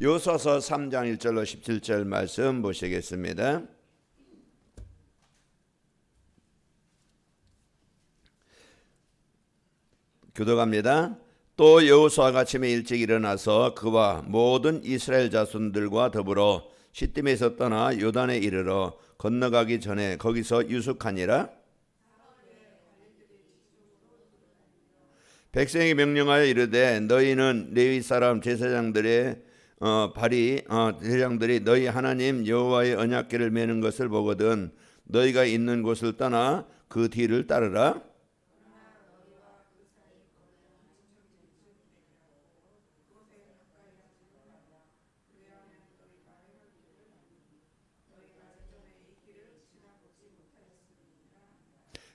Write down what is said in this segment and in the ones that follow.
여호수아서 3장 1절로 17절 말씀 보시겠습니다. 교독합니다. 또 여호수아가 아침에 일찍 일어나서 그와 모든 이스라엘 자손들과 더불어 시딤에서 떠나 요단에 이르러 건너가기 전에 거기서 유숙하니라. 백성이 명령하여 이르되 너희는 레위 사람 제사장들의 제사장들이 너희 하나님 여호와의 언약궤를 메는 것을 보거든 너희가 있는 곳을 떠나 그 뒤를 따르라.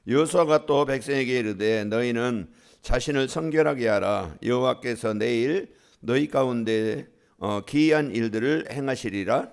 여호수아가 또 백성에게 이르되 너희는 자신을 성결하게 하라. 여호와께서 내일 너희 가운데 기이한 일들을 행하시리라.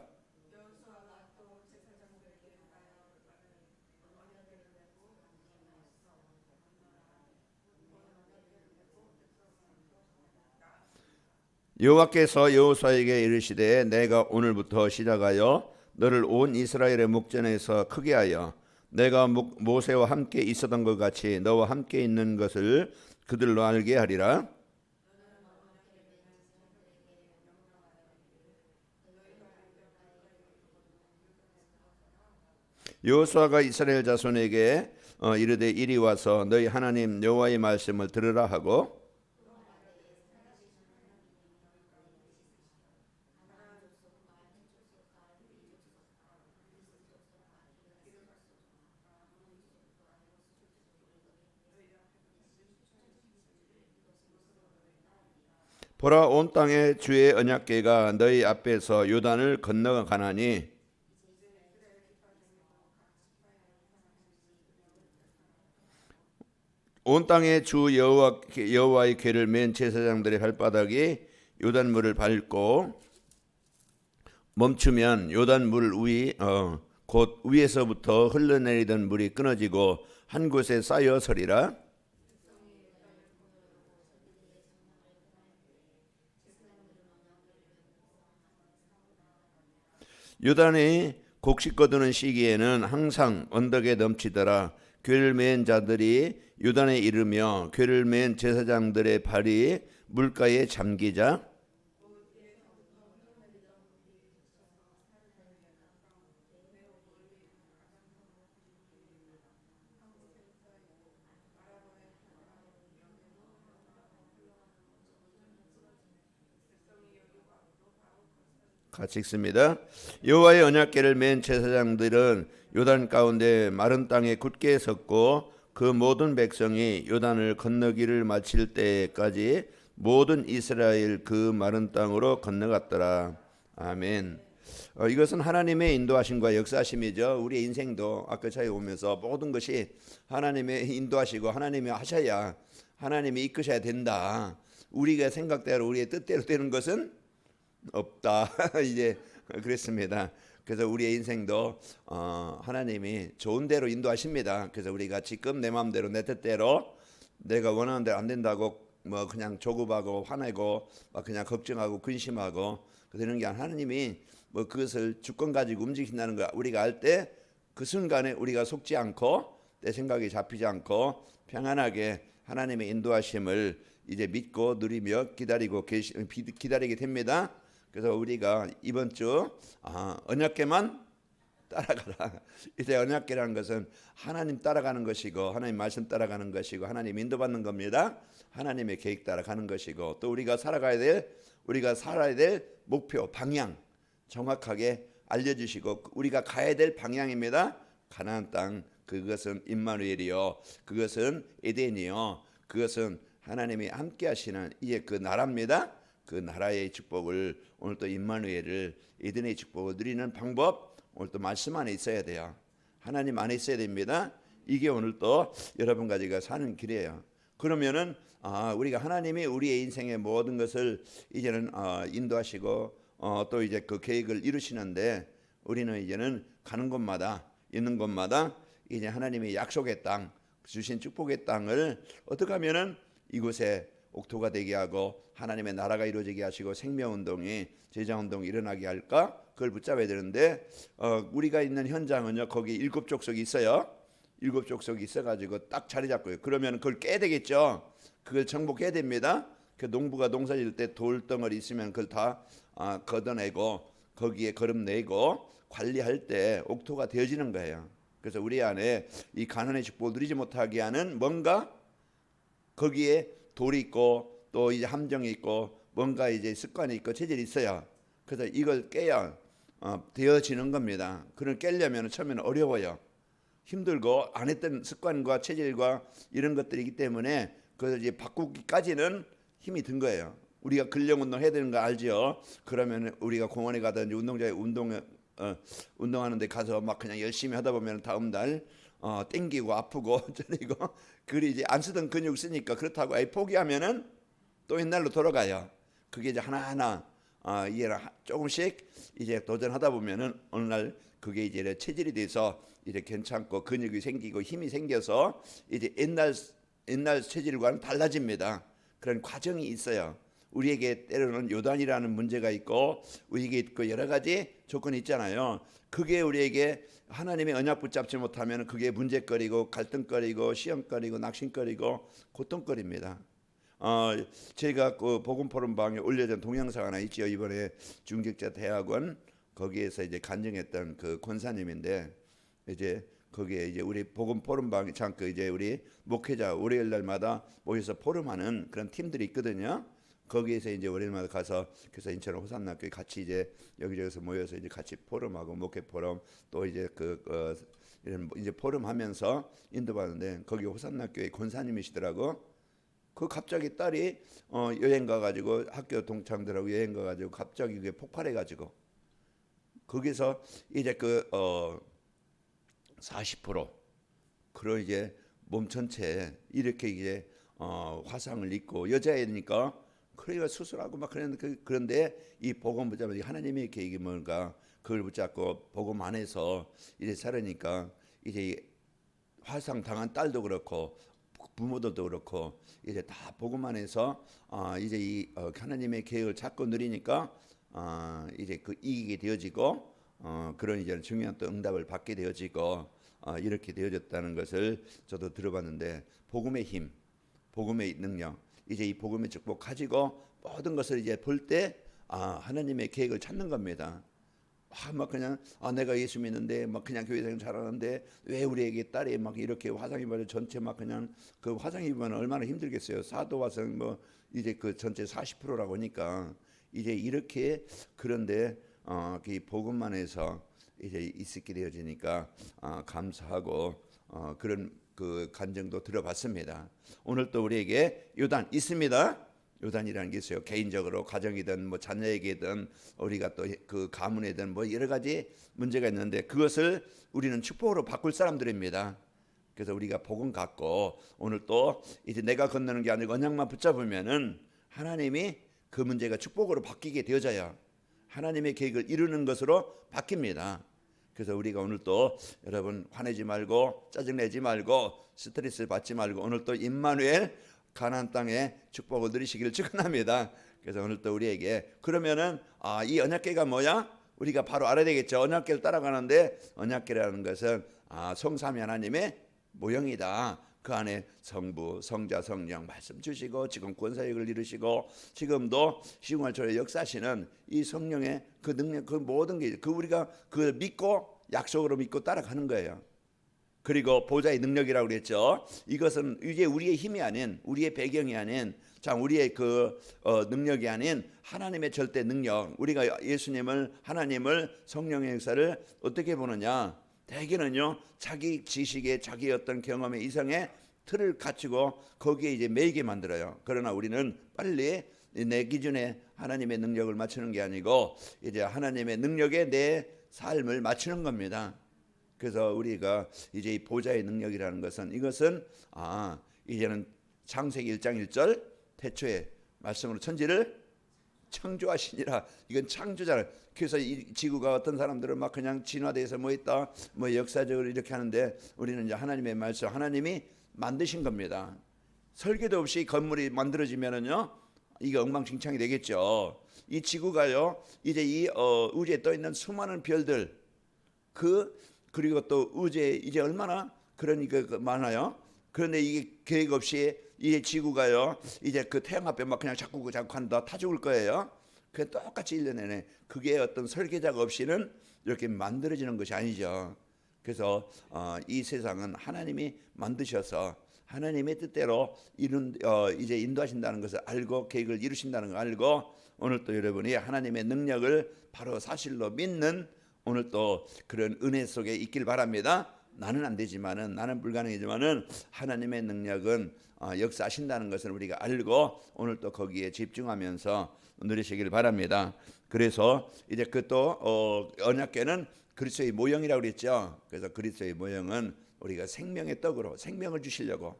여호와께서 여호수아에게 이르시되 내가 오늘부터 시작하여 너를 온 이스라엘의 목전에서 크게 하여 내가 모세와 함께 있었던 것 같이 너와 함께 있는 것을 그들로 알게 하리라. 여호수아가 이스라엘 자손에게 이르되 이리 와서 너희 하나님 여호와의 말씀을 들으라 하고 보라 온 땅에 주의 언약궤가 너희 앞에서 요단을 건너가나니 온 땅에 주 여호와의 궤를 맨 제사장들의 발바닥이 요단물을 밟고 멈추면 요단물 위 곧 위에서부터 흘러내리던 물이 끊어지고 한 곳에 쌓여 서리라. 요단이 곡식 거두는 시기에는 항상 언덕에 넘치더라. 궤를 맨 자들이 요단에 이르며 궤를 맨 제사장들의 발이 물가에 잠기자 같이 읽습니다. 여호와의 언약궤를 맨 제사장들은 요단 가운데 마른 땅에 굳게 섰고 그 모든 백성이 요단을 건너기를 마칠 때까지 모든 이스라엘 그 마른 땅으로 건너갔더라. 아멘. 이것은 하나님의 인도하심과 역사하심이죠. 우리의 인생도 아까 차에 오면서 모든 것이 하나님의 인도하시고 하나님이 하셔야 하나님이 이끄셔야 된다. 우리가 생각대로 우리의 뜻대로 되는 것은 없다. 이제 그랬습니다. 그래서 우리의 인생도 하나님이 좋은 대로 인도하십니다. 그래서 우리가 지금 내 마음대로 내 뜻대로 내가 원하는 대로 안 된다고 뭐 그냥 조급하고 화내고 막 그냥 걱정하고 근심하고 그러는 게 아니라 하나님이 뭐 그것을 주권 가지고 움직인다는 거 우리가 알 때 그 순간에 우리가 속지 않고 내 생각이 잡히지 않고 평안하게 하나님의 인도하심을 이제 믿고 누리며 기다리게 됩니다. 그래서 우리가 이번 주 언약궤만 따라가라. 이제 언약궤라는 것은 하나님 따라가는 것이고 하나님 말씀 따라가는 것이고 하나님 인도받는 겁니다. 하나님의 계획 따라가는 것이고 또 우리가 살아야 될 목표 방향 정확하게 알려주시고 우리가 가야 될 방향입니다. 가나안 땅 그것은 임마누엘이요 그것은 에덴이요 그것은 하나님이 함께 하시는 이게 그 나라입니다. 그 나라의 축복을 오늘 또 임마누엘을 에덴의 축복을 누리는 방법 오늘 또 말씀 안에 있어야 돼요. 하나님 안에 있어야 됩니다. 이게 오늘 또 여러분 가지고 사는 길이에요. 그러면은 우리가 하나님이 우리의 인생의 모든 것을 이제는 인도하시고 또 이제 그 계획을 이루시는데 우리는 이제는 가는 곳마다 있는 곳마다 이제 하나님의 약속의 땅 주신 축복의 땅을 어떻게 하면은 이곳에 옥토가 되게 하고 하나님의 나라가 이루어지게 하시고 생명운동이 제자운동이 일어나게 할까? 그걸 붙잡아야 되는데 우리가 있는 현장은요 거기 7족속이 있어요. 7족속이 있어가지고 딱 자리 잡고요. 그러면 그걸 깨야 되겠죠. 그걸 정복해야 됩니다. 그 농부가 농사 지을 때 돌덩어리 있으면 그걸 다 걷어내고 거기에 거름 내고 관리할 때 옥토가 되어지는 거예요. 그래서 우리 안에 이 가난의 축복을 누리지 못하게 하는 뭔가 거기에 돌이 있고 또 이제 함정이 있고 뭔가 이제 습관이 있고 체질이 있어요. 그래서 이걸 깨야 되어지는 겁니다. 그걸 깨려면 처음에는 어려워요. 힘들고 안 했던 습관과 체질과 이런 것들이기 때문에 그걸 이제 바꾸기까지는 힘이 든 거예요. 우리가 근력 운동 해야 되는 거 알죠? 그러면 우리가 공원에 가든지 운동장에 운동하는데 가서 막 그냥 열심히 하다 보면 다음 날 땡기고 아프고 저리고 그리 이제 안 쓰던 근육 쓰니까 그렇다고 포기하면은 또 옛날로 돌아가요. 그게 이제 하나하나 이게 조금씩 이제 도전하다 보면은 어느 날 그게 이제 체질이 돼서 이제 괜찮고 근육이 생기고 힘이 생겨서 이제 옛날 체질과는 달라집니다. 그런 과정이 있어요. 우리에게 때로는 요단이라는 문제가 있고 우리에게 있고 여러 가지 조건이 있잖아요. 그게 우리에게 하나님의 언약 붙잡지 못하면 그게 문제거리고 갈등거리고 시험거리고 낙심거리고 고통거리입니다. 제가 그 복음 포럼 방에 올려진 동영상 하나 있죠. 이번에 중직자 대학원 거기에서 이제 간증했던 그 권사님인데 이제 거기에 이제 우리 복음 포럼 방에 잠깐 이제 우리 목회자 월요일 날마다 모여서 포럼하는 그런 팀들이 있거든요. 거기에서 이제 월요일마다 가서 그래서 인천 호산학교에 같이 이제 여기저기서 모여서 이제 같이 포럼하고 목회 포럼 또 이제 이런 이제 포럼하면서 인도받는데 거기 호산학교에 권사님이시더라고. 그 갑자기 딸이 여행 가가지고 학교 동창들하고 여행 가가지고 갑자기 그게 폭발해가지고 거기서 이제 40% 그런 이제 몸 전체에 이렇게 이제 화상을 입고 여자애니까 그러니까 수술하고 막 그런데 이 복음 붙잡고 하나님의 계획이 뭔가 그걸 붙잡고 복음 안에서 이제 살으니까 이제 화상 당한 딸도 그렇고 부모들도 그렇고 이제 다 복음 안에서 이제 이 하나님의 계획을 찾고 누리니까 이제 그 이기게 되어지고 그런 이제 중요한 또 응답을 받게 되어지고 이렇게 되어졌다는 것을 저도 들어봤는데 복음의 힘, 복음의 능력, 이제 이 복음의 축복 가지고 모든 것을 이제 볼 때 하나님의 계획을 찾는 겁니다. 막 그냥 내가 예수 믿는데 막 그냥 교회 생활 잘하는데 왜 우리에게 딸이 막 이렇게 화상 입어서 전체 막 그냥 그 화상 입으면 얼마나 힘들겠어요. 사도 화상 뭐 이제 그 전체 40%라고 하니까 이제 이렇게 그런데 그 복음만 해서 이제 있게 되어지니까 감사하고 그런 그 간증도 들어봤습니다. 오늘 또 우리에게 요단 있습니다. 요단이라는 게 있어요. 개인적으로 가정이든 뭐 자녀에게든 우리가 또 그 가문이든 뭐 여러 가지 문제가 있는데 그것을 우리는 축복으로 바꿀 사람들입니다. 그래서 우리가 복음 갖고 오늘 또 이제 내가 건너는 게 아니고 언약만 붙잡으면은 하나님이 그 문제가 축복으로 바뀌게 되어져요. 하나님의 계획을 이루는 것으로 바뀝니다. 그래서 우리가 오늘 또 여러분 화내지 말고 짜증내지 말고 스트레스 받지 말고 오늘 또 임마누엘 가나안 땅의 축복을 누리시기를 축원합니다. 그래서 오늘 또 우리에게 그러면은 이 언약궤가 뭐야? 우리가 바로 알아야 되겠죠. 언약궤를 따라가는데 언약궤라는 것은 성삼위 하나님의 모형이다. 그 안에 성부, 성자, 성령 말씀 주시고 지금 권사역을 이루시고 지금도 시공할처럼 역사하시는 이 성령의 그 능력 그 모든 게 우리가 그 믿고 약속으로 믿고 따라가는 거예요. 그리고 보좌의 능력이라고 그랬죠. 이것은 이제 우리의 힘이 아닌 우리의 배경이 아닌 우리의 능력이 아닌 하나님의 절대 능력. 우리가 예수님을 하나님을 성령의 역사를 어떻게 보느냐? 대개는요 자기 지식에 자기 어떤 경험의 이상의 틀을 갖추고 거기에 이제 매이게 만들어요. 그러나 우리는 빨리 내 기준에 하나님의 능력을 맞추는 게 아니고 이제 하나님의 능력에 내 삶을 맞추는 겁니다. 그래서 우리가 이제 이 보좌의 능력이라는 것은 이것은 이제는 창세기 1장 1절 태초에 말씀으로 천지를 창조하시니라. 이건 창조잖아요. 그래서 이 지구가 어떤 사람들은 막 그냥 진화돼서 뭐 있다 뭐 역사적으로 이렇게 하는데 우리는 이제 하나님의 말씀 하나님이 만드신 겁니다. 설계도 없이 건물이 만들어지면은요, 이게 엉망진창이 되겠죠. 이 지구가요, 이제 이 우주에 떠 있는 수많은 별들, 그리고 또 우주에 이제 얼마나 그러니까 많아요. 그런데 이게 계획 없이 이 지구가요, 이제 그 태양 앞에 막 그냥 자꾸 한다, 타 죽을 거예요. 그 똑같이 1년 내내 그게 어떤 설계자가 없이는 이렇게 만들어지는 것이 아니죠. 그래서 이 세상은 하나님이 만드셔서 하나님의 뜻대로 이제 인도하신다는 것을 알고 계획을 이루신다는 걸 알고, 오늘 또 여러분이 하나님의 능력을 바로 사실로 믿는 오늘 또 그런 은혜 속에 있길 바랍니다. 나는 안 되지만은, 나는 불가능이지만은 하나님의 능력은 역사하신다는 것을 우리가 알고 오늘 또 거기에 집중하면서 누리시길 바랍니다. 그래서 이제 그 또 언약궤는 그리스도의 모형이라고 그랬죠. 그래서 그리스도의 모형은 우리가 생명의 떡으로 생명을 주시려고,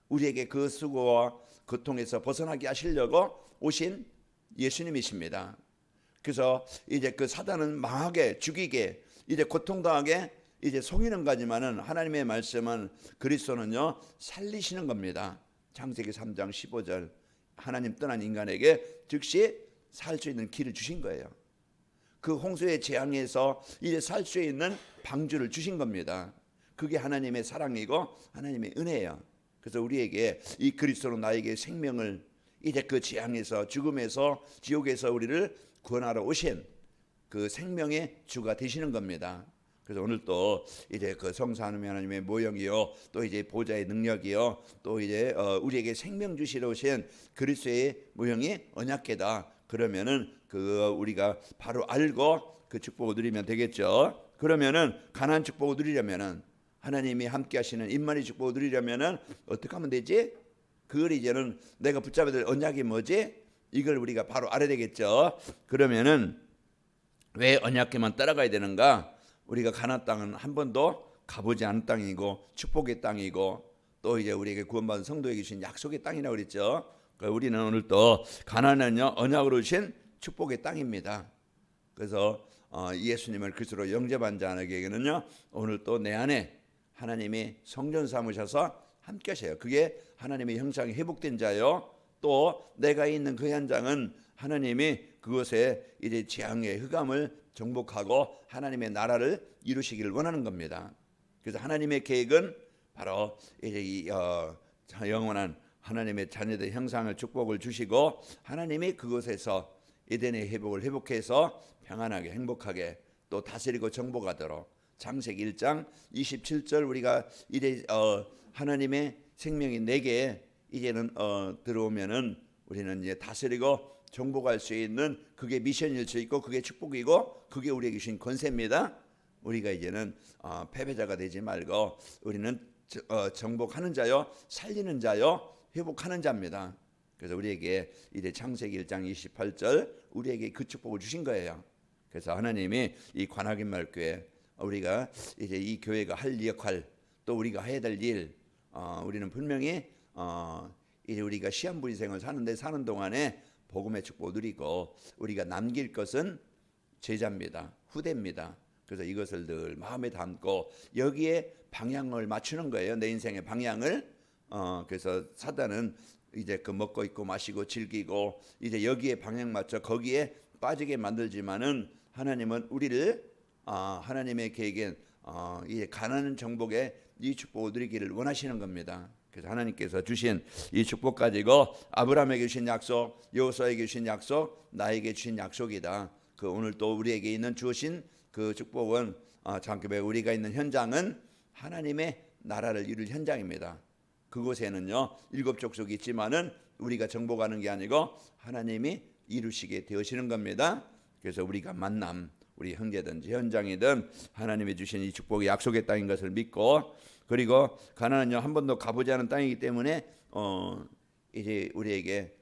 우리에게 그 수고와 고통에서 벗어나게 하시려고 오신 예수님이십니다. 그래서 이제 그 사단은 망하게, 죽이게, 이제 고통당하게 이제 속이는 거지만은 하나님의 말씀은 그리스도는요 살리시는 겁니다. 창세기 3장 15절, 하나님 떠난 인간에게 즉시 살 수 있는 길을 주신 거예요. 그 홍수의 재앙에서 이제 살 수 있는 방주를 주신 겁니다. 그게 하나님의 사랑이고 하나님의 은혜예요. 그래서 우리에게 이 그리스도로 나에게 생명을, 이제 그 재앙에서, 죽음에서, 지옥에서 우리를 구원하러 오신 그 생명의 주가 되시는 겁니다. 그래서 오늘 또 이제 그 성사 하나님의 모형이요, 또 이제 보좌의 능력이요, 또 이제 우리에게 생명 주시러 오신 그리스도의 모형이 언약궤다. 그러면은 그 우리가 바로 알고 그 축복을 누리면 되겠죠. 그러면은 가나안 축복을 누리려면은, 하나님이 함께 하시는 임마누엘 축복을 누리려면은 어떻게 하면 되지? 그걸 이제는 내가 붙잡아야 될 언약이 뭐지? 이걸 우리가 바로 알아야 되겠죠. 그러면은 왜 언약궤만 따라가야 되는가? 우리가 가나안 땅은 한 번도 가보지 않은 땅이고 축복의 땅이고, 또 이제 우리에게 구원받은 성도에게 주신 약속의 땅이라고 그랬죠. 그러니까 우리는 오늘 또 가나안은요 언약으로 주신 축복의 땅입니다. 그래서 예수님을 그리스도로 영접한 자에게는요 오늘 또 내 안에 하나님이 성전 삼으셔서 함께 하셔요. 그게 하나님의 형상이 회복된 자요, 또 내가 있는 그 현장은 하나님이 그것에 이제 재앙의 흑암을 정복하고 하나님의 나라를 이루시기를 원하는 겁니다. 그래서 하나님의 계획은 바로 이제 이 영원한 하나님의 자녀들 형상을 축복을 주시고, 하나님이 그곳에서 에덴의 회복을 회복해서 평안하게 행복하게 또 다스리고 정복하도록, 창세기 1장 27절 우리가 이제 하나님의 생명이 내게 이제는 들어오면은 우리는 이제 다스리고 정복할 수 있는, 그게 미션일 수 있고 그게 축복이고 그게 우리에게 주신 권세입니다. 우리가 이제는 패배자가 되지 말고 우리는 정복하는 자요, 살리는 자요, 회복하는 자입니다. 그래서 우리에게 이제 창세기 1장 28절 우리에게 그 축복을 주신 거예요. 그래서 하나님이 이 관악인 말교회, 우리가 이제 이 교회가 할 역할, 또 우리가 해야 될 일, 우리는 분명히 이제 우리가 시한부 인생을 사는 동안에 복음의 축복을 누리고 우리가 남길 것은 제자입니다. 후대입니다. 그래서 이것을 늘 마음에 담고 여기에 방향을 맞추는 거예요. 내 인생의 방향을. 그래서 사단은 이제 그 먹고 있고 마시고 즐기고 이제 여기에 방향 맞춰 거기에 빠지게 만들지만은, 하나님은 우리를 하나님의 계획엔 이제 가난한 정복에 이 축복을 누리기를 원하시는 겁니다. 그래서 하나님께서 주신 이 축복 가지고 아브라함에게 주신 약속, 여호수아에게 주신 약속, 나에게 주신 약속이다. 그 오늘 또 우리에게 있는 주신 그 축복은 장교회 우리가 있는 현장은 하나님의 나라를 이룰 현장입니다. 그곳에는요 7 족속이 있지만은 우리가 정복하는 게 아니고 하나님이 이루시게 되시는 겁니다. 그래서 우리가 만남, 우리 형제든지 현장이든 하나님이 주신 이 축복이 약속의 땅인 것을 믿고, 그리고 가나안은요 한 번도 가보지 않은 땅이기 때문에 이제 우리에게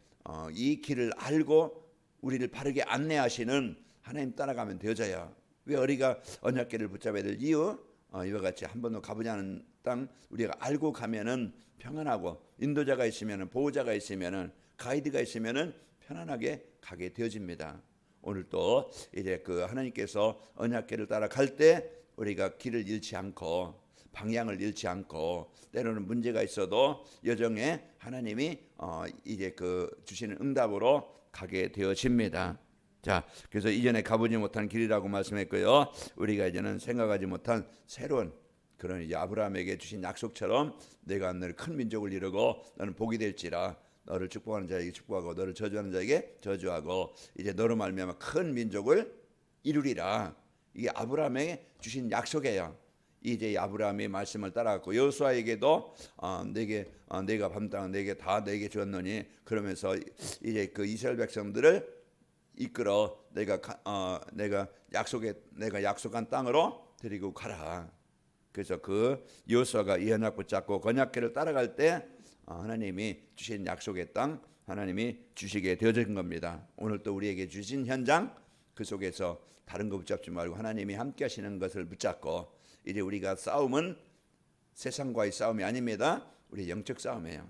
이 길을 알고 우리를 바르게 안내하시는 하나님 따라가면 되어져요. 왜 우리가 언약궤를 붙잡아야 될 이유? 이와 같이 한 번도 가보지 않은 땅 우리가 알고 가면은 평안하고, 인도자가 있으면은, 보호자가 있으면은, 가이드가 있으면은 편안하게 가게 되어집니다. 오늘 또 이제 그 하나님께서 언약궤를 따라 갈 때 우리가 길을 잃지 않고 방향을 잃지 않고 때로는 문제가 있어도 여정에 하나님이 이제 그 주시는 응답으로 가게 되어집니다. 자, 그래서 이전에 가보지 못한 길이라고 말씀했고요. 우리가 이제는 생각하지 못한 새로운 그런 이제 아브라함에게 주신 약속처럼 내가 너를 큰 민족을 이루고 너는 복이 될지라, 너를 축복하는 자에게 축복하고 너를 저주하는 자에게 저주하고 이제 너로 말미암아 큰 민족을 이루리라. 이게 아브라함에게 주신 약속이에요. 이제 아브라함의 말씀을 따라갔고 여호수아에게도 내가 밤 땅 내게 주었노니, 그러면서 이제 그 이스라엘 백성들을 이끌어 내가 약속한 땅으로 데리고 가라. 그래서 그 여호수아가 이 언약 붙잡고 언약궤를 따라갈 때 하나님이 주신 약속의 땅 하나님이 주시게 되어진 겁니다. 오늘 또 우리에게 주신 현장, 그 속에서 다른 거 붙잡지 말고 하나님이 함께 하시는 것을 붙잡고, 이제 우리가 싸움은 세상과의 싸움이 아닙니다. 우리 영적 싸움이에요.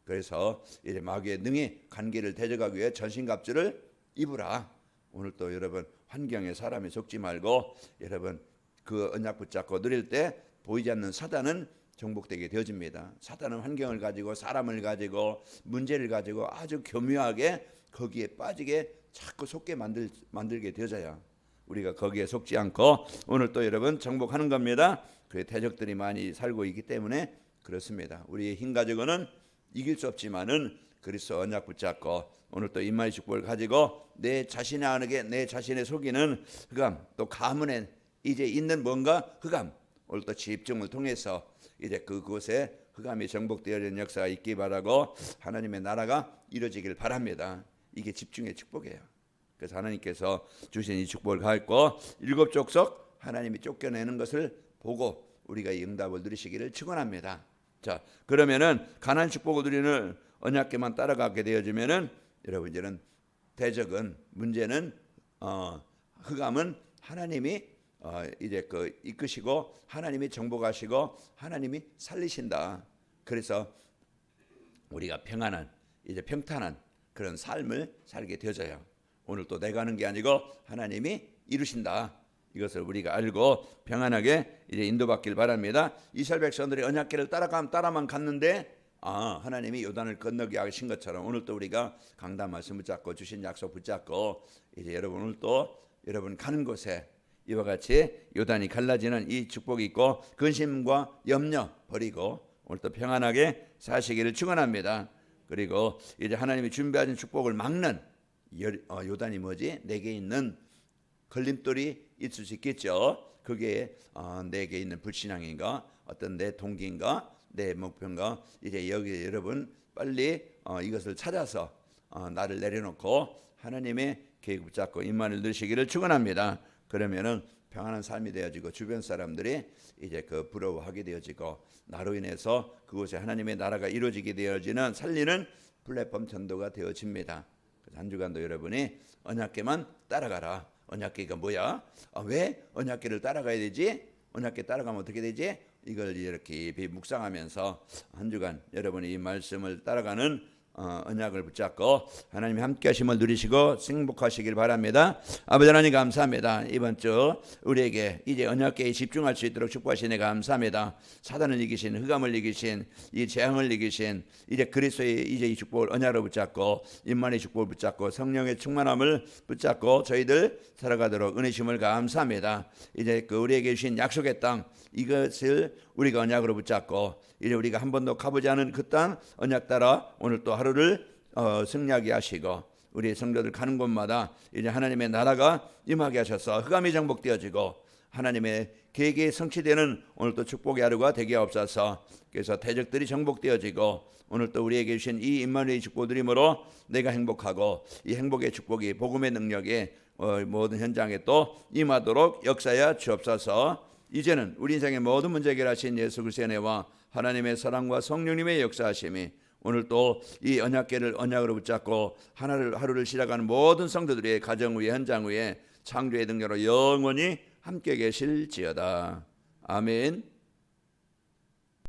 그래서 이제 마귀의 능히 관계를 대적하기 위해 전신갑주를 입으라. 오늘 또 여러분 환경에 사람이 속지 말고 여러분 그 언약 붙잡고 누릴 때 보이지 않는 사단은 정복되게 되어집니다. 사단은 환경을 가지고 사람을 가지고 문제를 가지고 아주 교묘하게 거기에 빠지게 자꾸 속게 만들게 되어져요. 우리가 거기에 속지 않고 오늘 또 여러분 정복하는 겁니다. 그 대적들이 많이 살고 있기 때문에 그렇습니다. 우리의 힘 가지고는 이길 수 없지만은 그리스도 언약 붙잡고 오늘 또 임마의 축복을 가지고 내 자신의 안에 내 자신의 속이는 흑암, 또 가문에 이제 있는 뭔가 흑암, 오늘 또 집중을 통해서 이제 그곳에 흑암이 정복되어지는 역사가 있기 바라고 하나님의 나라가 이루어지길 바랍니다. 이게 집중의 축복이에요. 그래서 하나님께서 주신 이 축복을 갖고 일곱 족속 하나님이 쫓겨내는 것을 보고 우리가 이 응답을 누리시기를 축원합니다. 자, 그러면은 가나안 축복을 누리는 언약궤만 따라가게 되어지면은 여러분 이제는 대적은 문제는 흑암은 하나님이 이제 그 이끄시고 하나님이 정복하시고 하나님이 살리신다. 그래서 우리가 평안한 이제 평탄한 그런 삶을 살게 되어져요. 오늘 또 내가 하는 게 아니고 하나님이 이루신다. 이것을 우리가 알고 평안하게 이제 인도받길 바랍니다. 이스라엘 백성들이 언약궤를 따라만 갔는데 하나님이 요단을 건너게 하신 것처럼 오늘 또 우리가 강단 말씀 붙잡고 주신 약속 붙잡고 이제 여러분 오늘 또 여러분 가는 곳에 이와 같이 요단이 갈라지는 이 축복이 있고 근심과 염려 버리고 오늘 또 평안하게 사시기를 축원합니다. 그리고 이제 하나님이 준비하신 축복을 막는 요단이 뭐지? 내게 있는 걸림돌이 있을 수 있겠죠. 그게 내게 있는 불신앙인가, 어떤 내 동기인가, 내 목표인가. 이제 여기 여러분 빨리 이것을 찾아서 나를 내려놓고 하나님의 계획 붙잡고 임만을 누리시기를 축원합니다. 그러면은 평안한 삶이 되어지고 주변 사람들이 이제 그 부러워하게 되어지고 나로 인해서 그곳에 하나님의 나라가 이루어지게 되어지는 살리는 플랫폼 전도가 되어집니다. 한 주간도 여러분이 언약궤만 따라가라. 언약궤가 뭐야? 왜 언약궤를 따라가야 되지? 언약궤 따라가면 어떻게 되지? 이걸 이렇게 묵상하면서 한 주간 여러분이 이 말씀을 따라가는 언약을 붙잡고 하나님이 함께 하심을 누리시고 행복하시길 바랍니다. 아버지 하나님 감사합니다. 이번 주 우리에게 이제 언약궤에 집중할 수 있도록 축복하시네 감사합니다. 사단을 이기신 흑암을 이기신 이 재앙을 이기신 이제 그리스도의 이제 이 축복을 언약으로 붙잡고 임만의 축복을 붙잡고 성령의 충만함을 붙잡고 저희들 살아가도록 은혜심을 감사합니다. 이제 그 우리에게 주신 약속의 땅 이것을 우리가 언약으로 붙잡고 이제 우리가 한 번도 가보지 않은 그 땅 언약 따라 오늘 또 하루를 승리하게 하시고 우리 성도들 가는 곳마다 이제 하나님의 나라가 임하게 하셔서 흑암이 정복되어지고 하나님의 계획이 성취되는 오늘 또 축복의 하루가 되게 없어서 그래서 대적들이 정복되어지고 오늘 또 우리에게 주신 이 임마누엘의 축복 드림으로 내가 행복하고 이 행복의 축복이 복음의 능력에 모든 현장에 또 임하도록 역사하여 주옵소서. 이제는 우리 인생의 모든 문제 해결하신 예수 그리스도의 은혜와 하나님의 사랑과 성령님의 역사하심이 오늘 또 이 언약궤를 언약으로 붙잡고 하루를 시작하는 모든 성도들의 가정 위에 현장 위에 창조의 능력으로 영원히 함께 계실지어다. 아멘.